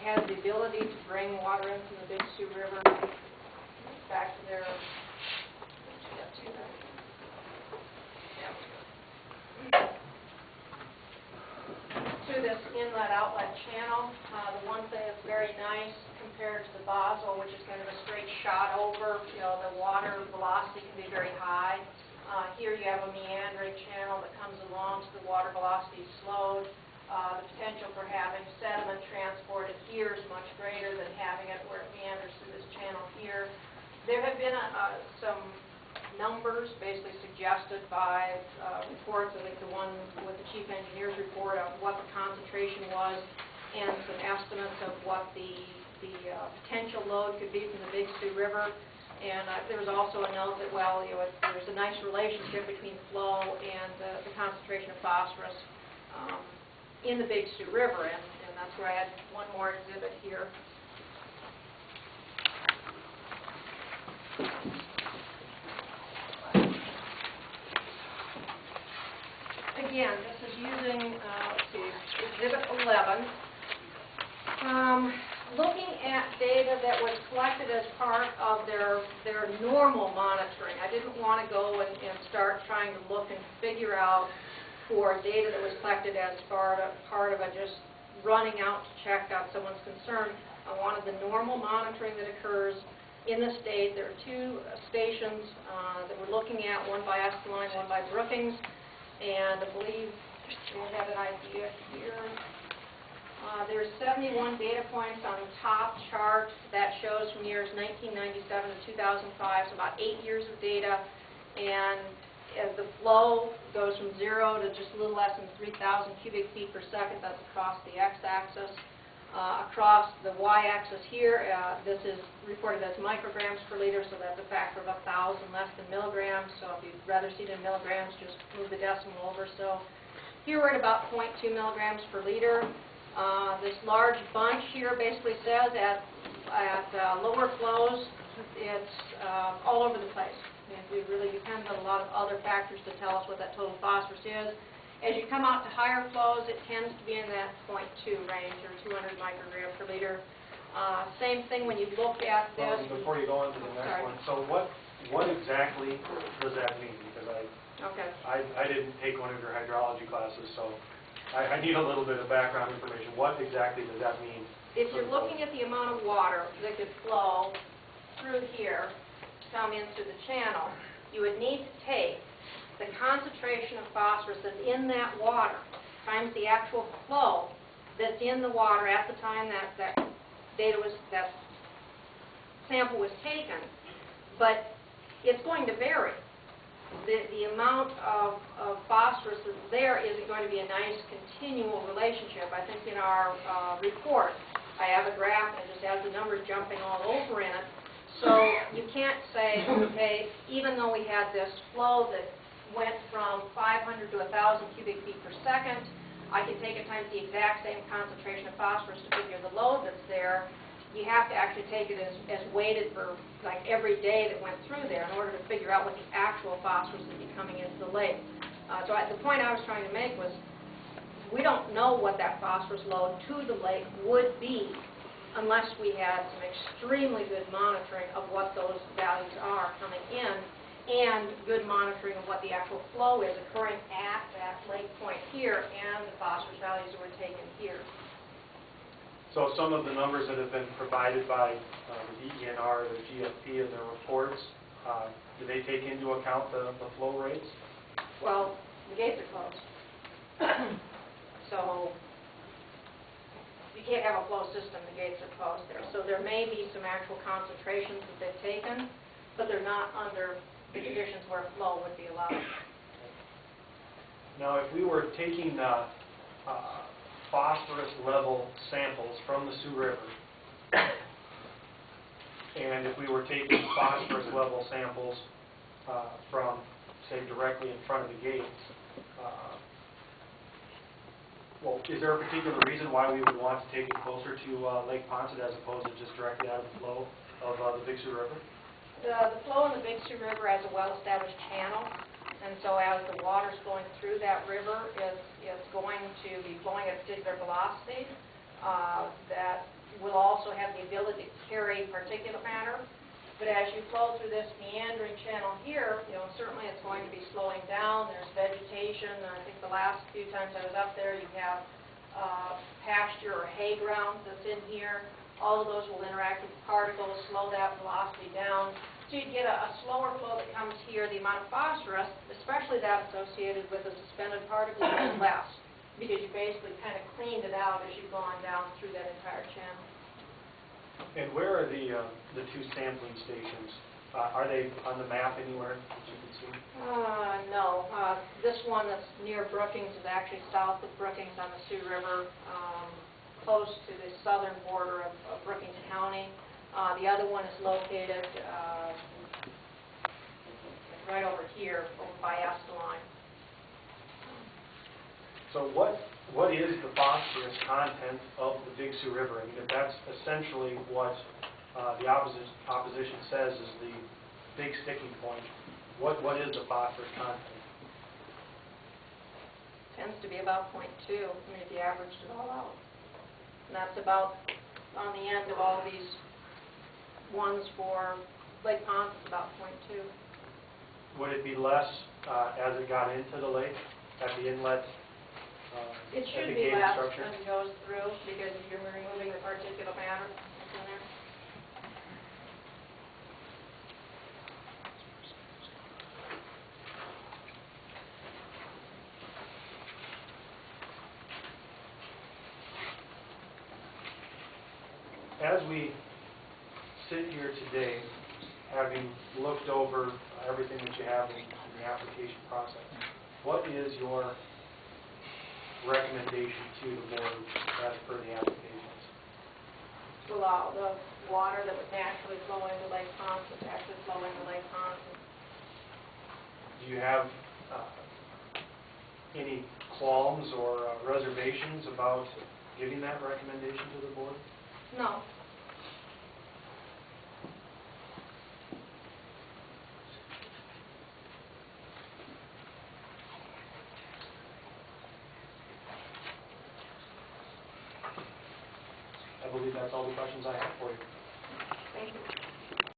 has the ability to bring water in from the Big Sioux River back to their, to this inlet-outlet channel. The one thing that's very nice compared to the Boswell, which is kind of a straight shot over, the water velocity can be very high. Here you have a meandering channel that comes along, so the water velocity is slowed. The potential for having sediment transported here is much greater than having it where it meanders through this channel here. There have been some numbers basically suggested by reports, I think the one with the chief engineer's report of what the concentration was and some estimates of what the potential load could be from the Big Sioux River. And there was also a note that, well, there's a nice relationship between flow and the concentration of phosphorus in the Big Sioux River, and that's where I had one more exhibit here. Again, this is using, let's see, Exhibit 11. Looking at data that was collected as part of their normal monitoring. I didn't want to go and start trying to look and figure out for data that was collected as part of a just running out to check out someone's concern. I wanted the normal monitoring that occurs in the state. There are two stations that we're looking at, one by Esterline, one by Brookings, and I believe we have an idea here. There's 71 data points on the top chart. That shows from years 1997 to 2005, so about 8 years of data. And as the flow goes from 0 to just a little less than 3,000 cubic feet per second, that's across the x-axis. Across the y-axis here, this is reported as micrograms per liter, so that's a factor of 1,000 less than milligrams. So if you'd rather see it in milligrams, just move the decimal over. So here we're at about 0.2 milligrams per liter. This large bunch here basically says at lower flows, it's all over the place. And we really depend on a lot of other factors to tell us what that total phosphorus is. As you come out to higher flows, it tends to be in that 0.2 range, or 200 micrograms per liter. Same thing when you look at this. Well, before you go on to the next one, so what exactly does that mean? Because I didn't take one of your hydrology classes, so I need a little bit of background information. What exactly does that mean? If you're looking at the amount of water that could flow through here to come into the channel, you would need to take the concentration of phosphorus that's in that water times the actual flow that's in the water at the time that that sample was taken. But it's going to vary. The amount of phosphorus that's there isn't going to be a nice continual relationship. I think in our report, I have a graph that just has the numbers jumping all over in it. So you can't say, okay, even though we had this flow that went from 500 to 1,000 cubic feet per second, I can take it times the exact same concentration of phosphorus to figure the load that's there. You have to actually take it as weighted for like every day that went through there in order to figure out what the actual phosphorus would be coming into the lake. So the point I was trying to make was we don't know what that phosphorus load to the lake would be unless we had some extremely good monitoring of what those values are coming in and good monitoring of what the actual flow is occurring at that lake point here and the phosphorus values that were taken here. So some of the numbers that have been provided by the DENR, the GFP, in their reports, do they take into account the flow rates? Well, the gates are closed. So you can't have a flow system, the gates are closed there. So there may be some actual concentrations that they've taken, but they're not under the conditions where flow would be allowed. Now, if we were taking phosphorus level samples from the Sioux River, and if we were taking phosphorus level samples from, say, directly in front of the gates, well, is there a particular reason why we would want to take it closer to Lake Poncet as opposed to just directly out of the flow of the Big Sioux River? The flow in the Big Sioux River has a well-established channel. And so as the water's going through that river, it's going to be flowing at a particular velocity that will also have the ability to carry particulate matter. But as you flow through this meandering channel here, certainly it's going to be slowing down. There's vegetation. I think the last few times I was up there, you have pasture or hay ground that's in here. All of those will interact with particles, slow that velocity down. So you get a slower flow that comes here. The amount of phosphorus, especially that associated with the suspended particles, is less, because you basically kind of cleaned it out as you've gone down through that entire channel. And where are the two sampling stations? Are they on the map anywhere that you can see? No. This one that's near Brookings is actually south of Brookings on the Sioux River, close to the southern border of Brookings County. The other one is located right over here, over by Escalon. So what is the phosphorus content of the Big Sioux River? I mean, if that's essentially what the opposition says is the big sticking point, what is the phosphorus content? Tends to be about 0.2, I mean, if you averaged it all out. And that's about on the end of all these ones for Lake Ponce, it's about 0.2. Would it be less as it got into the lake, at the inlet? It should be less as it goes through, because if you're removing the particulate matter that's in there. As we sit here today, having looked over everything that you have in the application process, what is your recommendation to the board as per the applications? To allow the water that would naturally flow into Lake Ponce to actually flow into Lake Ponce. Do you have any qualms or reservations about giving that recommendation to the board? No. I believe that's all the questions I have for you. Thank you.